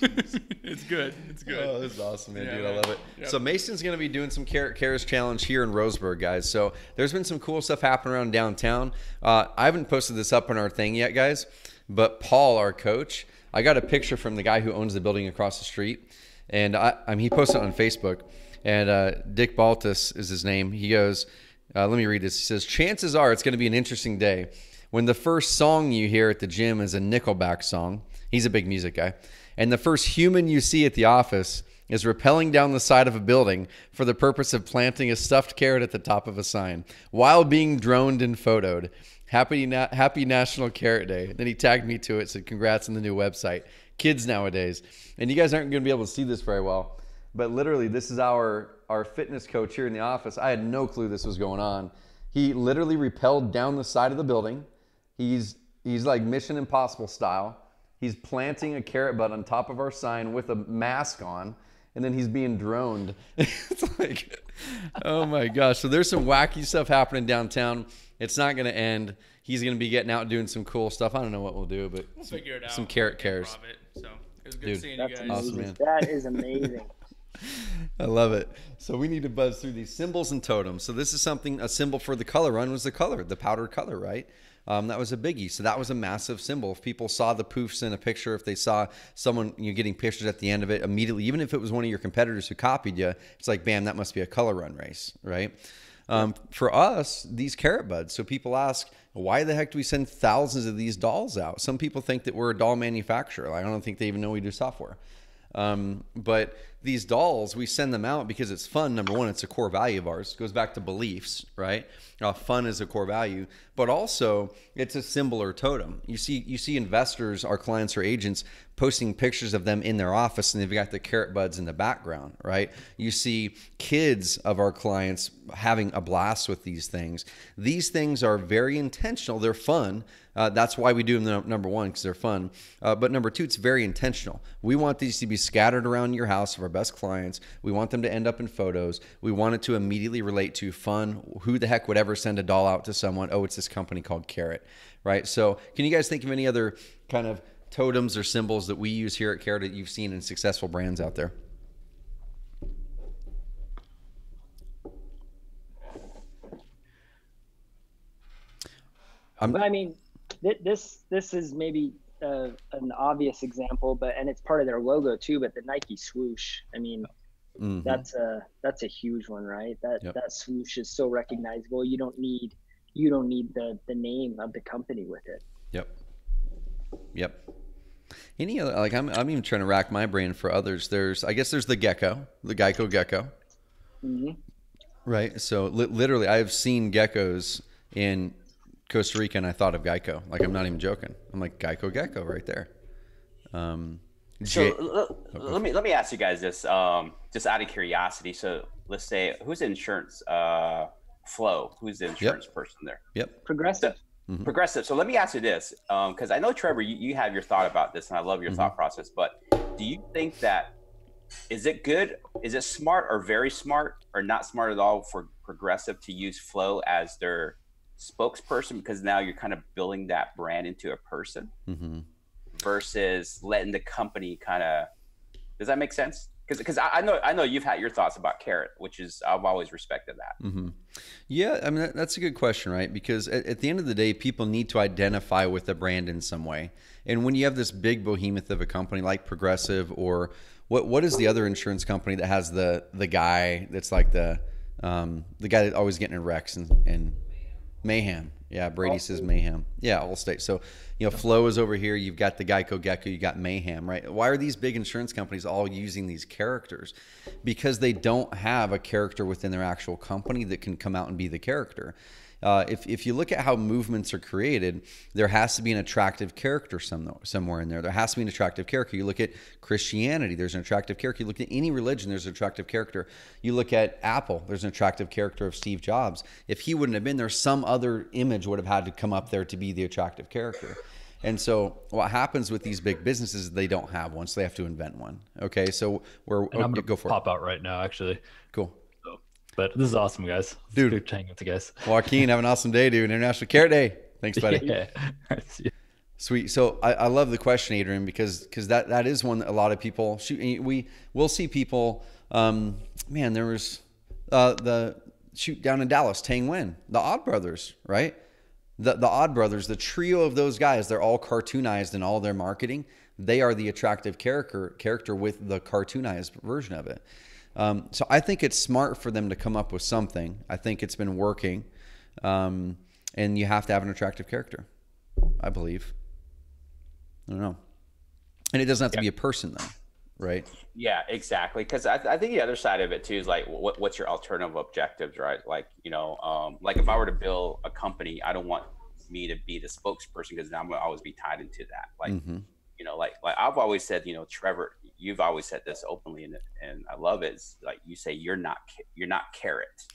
It's good. It's good. Oh, this is awesome, man, Yeah, dude. man. I love it. Yep. So Mason's going to be doing some Carrot Cares Challenge here in Roseburg, guys. So there's been some cool stuff happening around downtown. I haven't posted this up on our thing yet, guys, but Paul, our coach, I got a picture from the guy who owns the building across the street, and he posted it on Facebook, and Dick Baltus is his name. He goes, let me read this. He says, "Chances are it's going to be an interesting day when the first song you hear at the gym is a Nickelback song." He's a big music guy. "And the first human you see at the office is rappelling down the side of a building for the purpose of planting a stuffed carrot at the top of a sign while being droned and photoed. Happy National Carrot Day." Then he tagged me to it, said, "Congrats on the new website. Kids nowadays." And you guys aren't going to be able to see this very well, but literally this is our fitness coach here in the office. I had no clue this was going on. He literally rappelled down the side of the building. He's like Mission Impossible style. He's planting a carrot bud on top of our sign with a mask on, and then he's being droned. It's like, oh my gosh. So there's some wacky stuff happening downtown. It's not going to end. He's going to be getting out and doing some cool stuff. I don't know what we'll do, but We'll figure it out. some Carrot Improv Cares. it. So it was good Dude, seeing you That's guys. Awesome, amazing. man. That is amazing. I love it. So we need to buzz through these symbols and totems. So this is something, a symbol for the color run was the color, the powdered color, right? That was a biggie. So that was a massive symbol. If people saw the poofs in a picture, if they saw someone getting pictures at the end of it immediately, even if it was one of your competitors who copied you, it's like, bam, that must be a color run race, right? For us, these carrot buds. So people ask, why the heck do we send thousands of these dolls out? Some people think that we're a doll manufacturer. Like, I don't think they even know we do software. But these dolls, we send them out because it's fun. Number one, it's a core value of ours. It goes back to beliefs, right? Fun is a core value, but also it's a symbol or totem. You see investors, our clients or agents, posting pictures of them in their office, and they've got the carrot buds in the background, right? You see kids of our clients having a blast with these things. These things are very intentional. They're fun. That's why we do them, number one, because they're fun. But number two, it's very intentional. We want these to be scattered around your house of our best clients. We want them to end up in photos. We want it to immediately relate to fun. Who the heck would ever send a doll out to someone? Oh, it's this company called Carrot, right? So can you guys think of any other kind of totems or symbols that we use here at Carrot that you've seen in successful brands out there? I mean, this is maybe an obvious example, and it's part of their logo too. But the Nike swoosh, I mean, that's a huge one, right? That swoosh is so recognizable. You don't need the name of the company with it. Yep. Any other, like I'm even trying to rack my brain for others. I guess there's the gecko, the Geico gecko. Mm-hmm. Right. So literally, I've seen geckos in Costa Rica, and I thought of Geico. Like, I'm not even joking. I'm like, Geico gecko right there. So let me ask you guys this, just out of curiosity. So let's say, who's the insurance Flo? Who's the insurance person there? Yep. Progressive. Progressive. So let me ask you this, because I know, Trevor, you have your thought about this, and I love your thought process. But do you think that, is it good? Is it smart or very smart or not smart at all for Progressive to use Flo as their spokesperson? Because now you're kind of building that brand into a person versus letting the company kind of, does that make sense? Because I know you've had your thoughts about Carrot, which is, I've always respected that. Yeah, I mean, that's a good question, right? Because at the end of the day, people need to identify with the brand in some way. And when you have this big behemoth of a company like Progressive, or what is the other insurance company that has the guy that's like the guy that's always getting in wrecks and Mayhem. Yeah, Brady says Mayhem. Yeah, Allstate. So, Flo is over here. You've got the Geico Gecko. You got Mayhem, right? Why are these big insurance companies all using these characters? Because they don't have a character within their actual company that can come out and be the character. If you look at how movements are created, there has to be an attractive character somewhere in there. There has to be an attractive character. You look at Christianity, there's an attractive character. You look at any religion, there's an attractive character. You look at Apple, there's an attractive character of Steve Jobs. If he wouldn't have been there, some other image would have had to come up there to be the attractive character. And so what happens with these big businesses is they don't have one, so they have to invent one. Okay, so I'm going to pop out right now, actually. Cool. But this is awesome, guys. Dude, good hanging with you guys. Joaquin, have an awesome day, dude. International Carrot Day. Thanks, buddy. Yeah. Sweet. So I love the question, Adrian, because that is one that a lot of people shoot. We'll see people. There was the shoot down in Dallas, Tang Nguyen, the Odd Brothers, right? The Odd Brothers, the trio of those guys, they're all cartoonized in all their marketing. They are the attractive character with the cartoonized version of it. So I think it's smart for them to come up with something. I think it's been working. And you have to have an attractive character, I believe. I don't know. And it doesn't have to be a person, though, right? Yeah, exactly. Because I think the other side of it, too, is like, what's your alternative objectives, right? Like, like if I were to build a company, I don't want me to be the spokesperson because I'm going to always be tied into that. Like, like I've always said, Trevor, you've always said this openly, and I love it. It's like you say, you're not Carrot,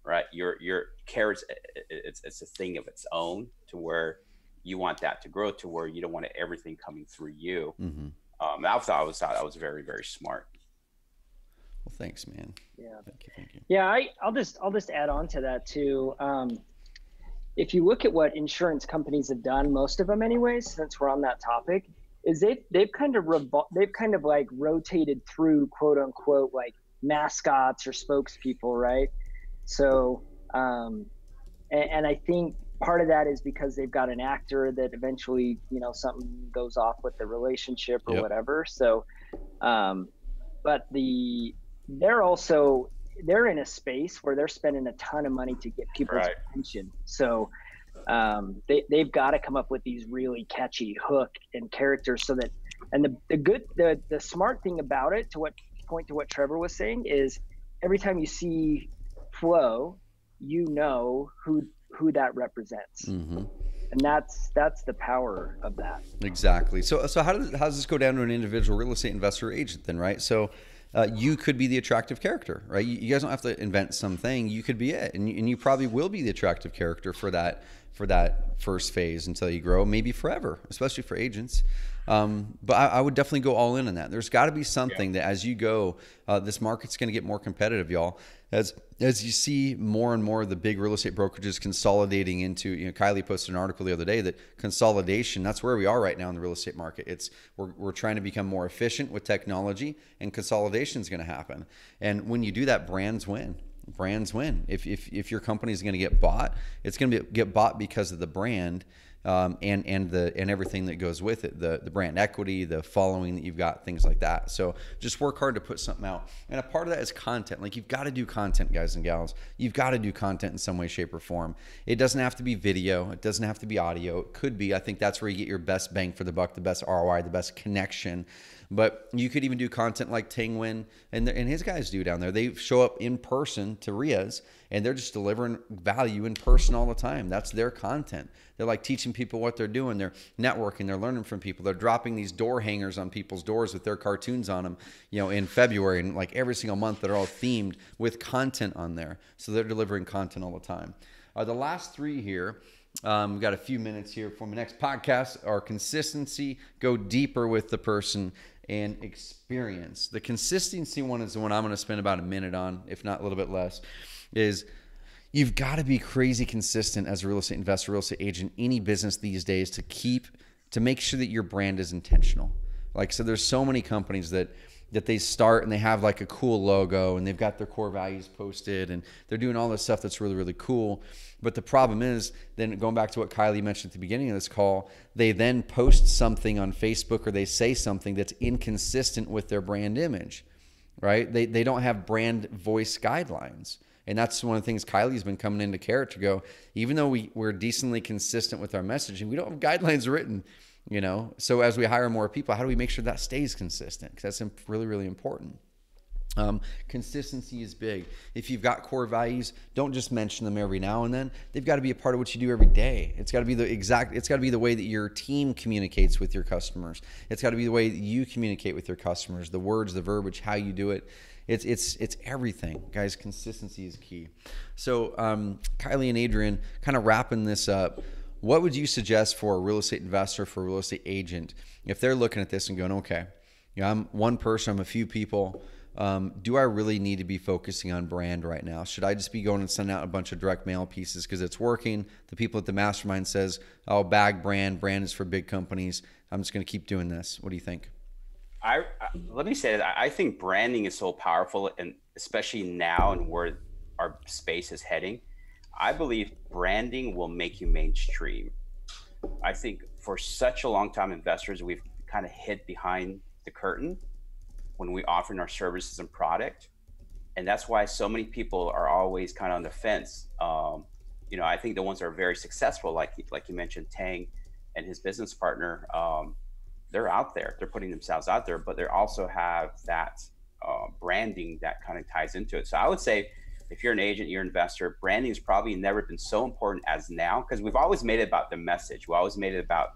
right? You're Carrot's. It's a thing of its own to where you want that to grow to where you don't want everything coming through you. I thought was very, very smart. Well, thanks, man. Yeah. Thank you. Yeah. I'll just add on to that too. If you look at what insurance companies have done, most of them anyways, since we're on that topic, is they've kind of like rotated through quote unquote like mascots or spokespeople, right? So and I think part of that is because they've got an actor that eventually something goes off with the relationship or whatever. So but they're in a space where they're spending a ton of money to get people's attention. So they've got to come up with these really catchy hook and characters so that, and the smart thing about it, to point to what Trevor was saying, is every time you see Flo, who that represents. And that's the power of that. Exactly. So how does this go down to an individual real estate investor or agent then, right? So you could be the attractive character, right? You guys don't have to invent something. You could be it, and you probably will be the attractive character for that first phase until you grow, maybe forever, especially for agents. But I would definitely go all in on that. There's got to be something that as you go, this market's going to get more competitive, y'all. As you see more and more of the big real estate brokerages consolidating into, Kylie posted an article the other day that consolidation, that's where we are right now in the real estate market. We're trying to become more efficient with technology, and consolidation is going to happen. And when you do that, brands win. If your company is going to get bought, it's going to get bought because of the brand, and everything that goes with it, the brand equity, the following that you've got, things like that. So just work hard to put something out. And a part of that is content. Like, you've got to do content, guys and gals. You've got to do content in some way, shape, or form. It doesn't have to be video. It doesn't have to be audio. It could be. I think that's where you get your best bang for the buck, the best ROI, the best connection. But you could even do content like Tang Nguyen and his guys do down there. They show up in person to RIAs, and they're just delivering value in person all the time. That's their content. They're like teaching people what they're doing. They're networking. They're learning from people. They're dropping these door hangers on people's doors with their cartoons on them, in February, and like every single month they're all themed with content on there. So they're delivering content all the time. The last three here, we've got a few minutes here for my next podcast, are consistency, go deeper with the person, and experience. The consistency one is the one I'm going to spend about a minute on, if not a little bit less, is you've got to be crazy consistent as a real estate investor, real estate agent, any business these days to make sure that your brand is intentional. Like, so there's so many companies that they start and they have like a cool logo and they've got their core values posted and they're doing all this stuff that's really, really cool. But the problem is, then going back to what Kylie mentioned at the beginning of this call, they then post something on Facebook or they say something that's inconsistent with their brand image, right? They don't have brand voice guidelines, And that's one of the things Kylie's been coming into Carrot to go, even though we're decently consistent with our messaging, we don't have guidelines written, you know? So as we hire more people, how do we make sure that stays consistent? Because that's really, really important. Consistency is big. If you've got core values, don't just mention them every now and then. They've got to be a part of what you do every day. It's got to be the way that your team communicates with your customers. It's got to be the way that you communicate with your customers, the words, the verbiage, how you do it. It's everything, guys. Consistency is key. So, Kylie and Adrian, kind of wrapping this up, what would you suggest for a real estate investor, for a real estate agent, if they're looking at this and going, okay, you know, I'm one person, I'm a few people. Do I really need to be focusing on brand right now? Should I just be going and sending out a bunch of direct mail pieces because it's working? The people at the mastermind says, oh, bag brand is for big companies. I'm just going to keep doing this. What do you think? Let me say that I think branding is so powerful, and especially now and where our space is heading, I believe branding will make you mainstream. I think for such a long time, investors, we've kind of hid behind the curtain when we offering our services and product. And that's why so many people are always kind of on the fence. You know, I think the ones that are very successful, like you mentioned, Tang and his business partner, they're out there, they're putting themselves out there, but they also have that branding that kind of ties into it. So I would say, if you're an agent, you're an investor, branding has probably never been so important as now, because we've always made it about the message. We always made it about,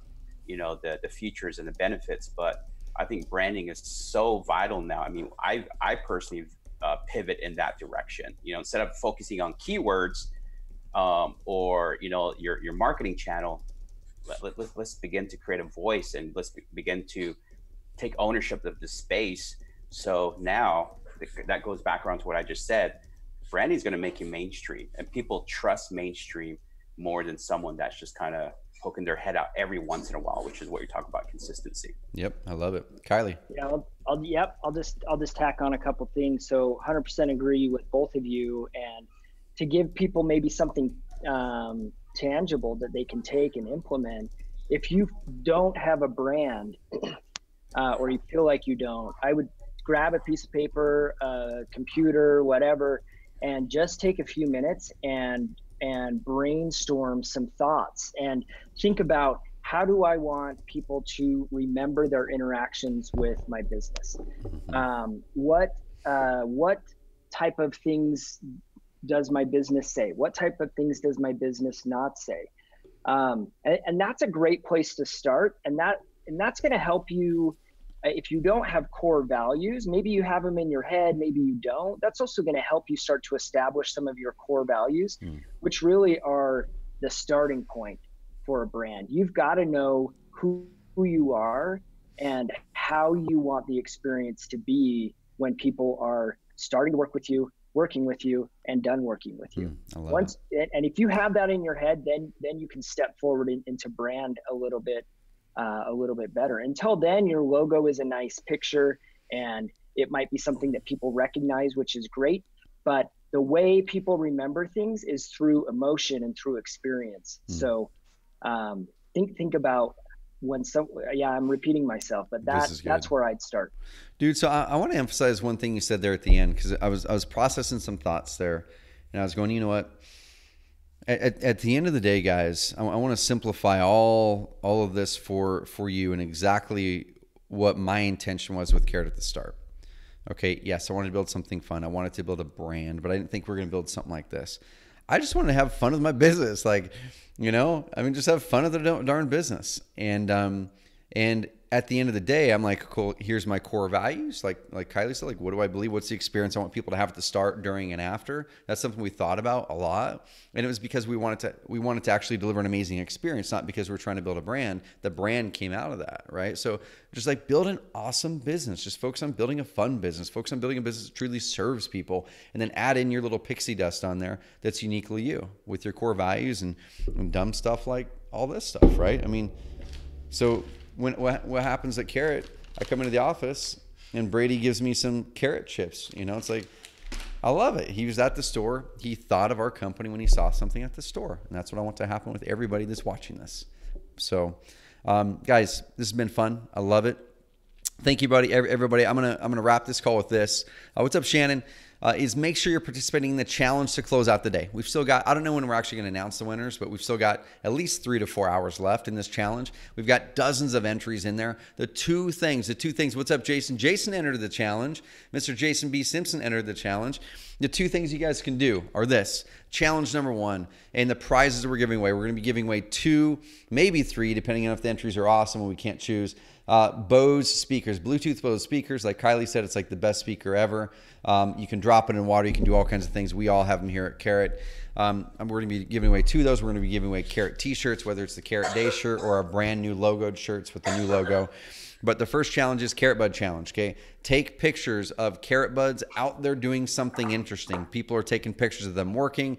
you know, the features and the benefits, but I think branding is so vital now. I mean, I personally pivot in that direction. You know, instead of focusing on keywords or, you know, your marketing channel, let's begin to create a voice, and let's begin to take ownership of the space. So now that goes back around to what I just said. Branding is going to make you mainstream, and people trust mainstream more than someone that's just kind of poking their head out every once in a while, which is what you're talking about, consistency. Yep, I love it. Kylie. Yeah, I'll just tack on a couple things. So 100% agree with both of you, and to give people maybe something tangible that they can take and implement. If you don't have a brand, or you feel like you don't, I would grab a piece of paper, a computer, whatever, and just take a few minutes and brainstorm some thoughts and think about, how do I want people to remember their interactions with my business? What type of things does my business say? What type of things does my business not say? And that's a great place to start. And that's going to help you. If you don't have core values, maybe you have them in your head, maybe you don't. That's also going to help you start to establish some of your core values, which really are the starting point for a brand. You've got to know who you are and how you want the experience to be when people are starting to work with you, working with you, and done working with you. And if you have that in your head, then you can step forward into brand a little bit better. Until then, your logo is a nice picture, and it might be something that people recognize, which is great. But the way people remember things is through emotion and through experience. So think about I'm repeating myself, but that's where I'd start. Dude, so I want to emphasize one thing you said there at the end, because I was processing some thoughts there, and I was going, you know what? At the end of the day, guys, I want to simplify all of this for you, and exactly what my intention was with Carrot at the start. Okay, yes, I wanted to build something fun. I wanted to build a brand, but I didn't think we were going to build something like this. I just wanted to have fun with my business. Like, you know, I mean, just have fun with the darn business. And at the end of the day, I'm like, cool, here's my core values. Like Kylie said, like, what do I believe? What's the experience I want people to have at the start, during, and after? That's something we thought about a lot. And it was because we wanted to actually deliver an amazing experience, not because we're trying to build a brand. The brand came out of that, right? So just like build an awesome business. Just focus on building a fun business. Focus on building a business that truly serves people. And then add in your little pixie dust on there that's uniquely you, with your core values and dumb stuff like all this stuff, right? I mean, so what happens at Carrot, I come into the office and Brady gives me some carrot chips. You know, it's like, I love it. He was at the store. He thought of our company when he saw something at the store. And that's what I want to happen with everybody that's watching this. So, guys, this has been fun. I love it. Thank you, buddy. Everybody, I'm gonna wrap this call with this. What's up, Shannon? is make sure you're participating in the challenge to close out the day. We've still got, I don't know when we're actually going to announce the winners, but we've still got at least 3 to 4 hours left in this challenge. We've got dozens of entries in there. The two things, what's up, Jason? Jason entered the challenge. Mr. Jason B. Simpson entered the challenge. The two things you guys can do are this. Challenge number 1, and the prizes that we're giving away. We're going to be giving away 2, maybe 3, depending on if the entries are awesome and we can't choose. Bose speakers, Bluetooth Bose speakers. Like Kylie said, it's like the best speaker ever. You can drop it in water. You can do all kinds of things. We all have them here at Carrot. We're going to be giving away 2 of those. We're going to be giving away Carrot t-shirts, whether it's the Carrot Day shirt or our brand new logoed shirts with the new logo. But the first challenge is Carrot Bud Challenge, okay? Take pictures of Carrot Buds out there doing something interesting. People are taking pictures of them working,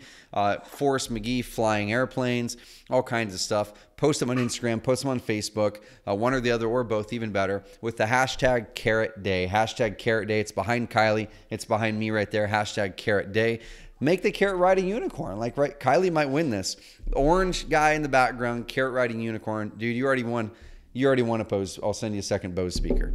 Forrest McGee flying airplanes, all kinds of stuff. Post them on Instagram, post them on Facebook, one or the other or both, even better, with the hashtag Carrot Day. Hashtag Carrot Day. It's behind Kylie. It's behind me right there. Hashtag Carrot Day. Make the carrot riding unicorn. Like, right, Kylie might win this. Orange guy in the background, carrot riding unicorn. Dude, you already won. You already won a Bose. I'll send you a second Bose speaker.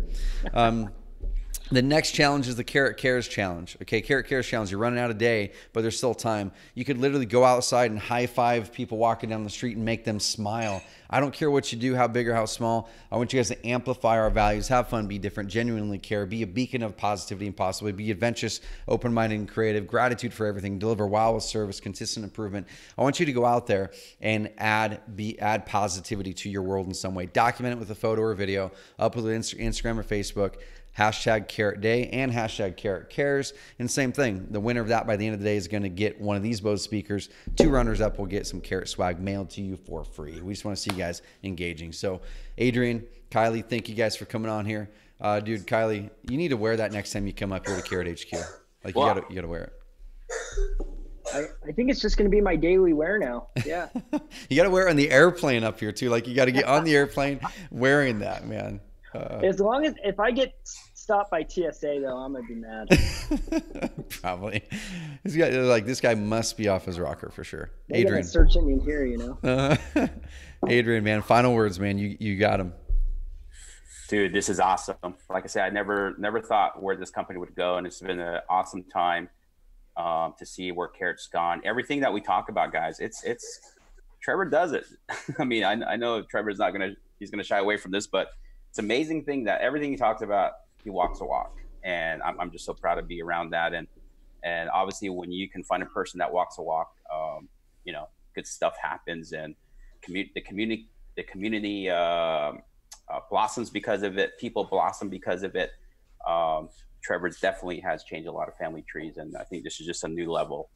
The next challenge is the Carrot Cares Challenge. Okay, Carrot Cares Challenge. You're running out of day, but there's still time. You could literally go outside and high five people walking down the street and make them smile. I don't care what you do, how big or how small. I want you guys to amplify our values, have fun, be different, genuinely care, be a beacon of positivity and possibly be adventurous, open-minded, and creative, gratitude for everything, deliver wow with service, consistent improvement. I want you to go out there and add positivity to your world in some way. Document it with a photo or video, upload it to Instagram or Facebook. Hashtag Carrot Day and hashtag Carrot Cares. And same thing, the winner of that by the end of the day is going to get one of these Bose speakers. 2 runners up will get some Carrot swag mailed to you for free. We just want to see you guys engaging. So Adrian, Kylie, thank you guys for coming on here. Dude, Kylie, you need to wear that next time you come up here to Carrot HQ. Like, you gotta wear it. I think it's just going to be my daily wear now. Yeah. You got to wear it on the airplane up here too. Like, you got to get on the airplane wearing that, man. As long as if I get stopped by TSA though, I'm gonna be mad. Probably. This guy must be off his rocker for sure. They're Adrian, searching in here, you know. Adrian, man, final words, man. You got him. Dude, this is awesome. Like I said, I never thought where this company would go, and it's been an awesome time to see where Carrot's gone. Everything that we talk about, guys, it's Trevor does it. I mean, I know Trevor's he's gonna shy away from this, but it's an amazing thing that everything he talks about, he walks a walk. And I'm just so proud to be around that. And obviously when you can find a person that walks a walk, you know, good stuff happens, and the community blossoms because of it. People blossom because of it. Trevor's definitely has changed a lot of family trees. And I think this is just a new level.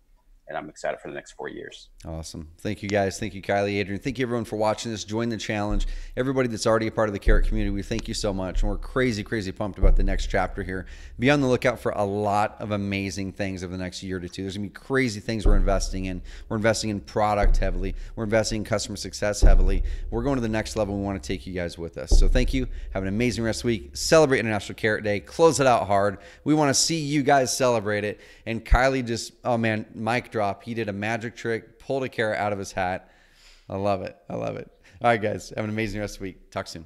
And I'm excited for the next 4 years. Awesome. Thank you, guys. Thank you, Kylie, Adrian. Thank you, everyone, for watching this. Join the challenge. Everybody that's already a part of the Carrot community, we thank you so much. And we're crazy, crazy pumped about the next chapter here. Be on the lookout for a lot of amazing things over the next year to 2. There's going to be crazy things we're investing in. We're investing in product heavily. We're investing in customer success heavily. We're going to the next level. We want to take you guys with us. So thank you. Have an amazing rest of the week. Celebrate International Carrot Day. Close it out hard. We want to see you guys celebrate it. And Kylie just, oh, man, mic drop. He did a magic trick, pulled a carrot out of his hat. I love it. I love it. All right, guys. Have an amazing rest of the week. Talk soon.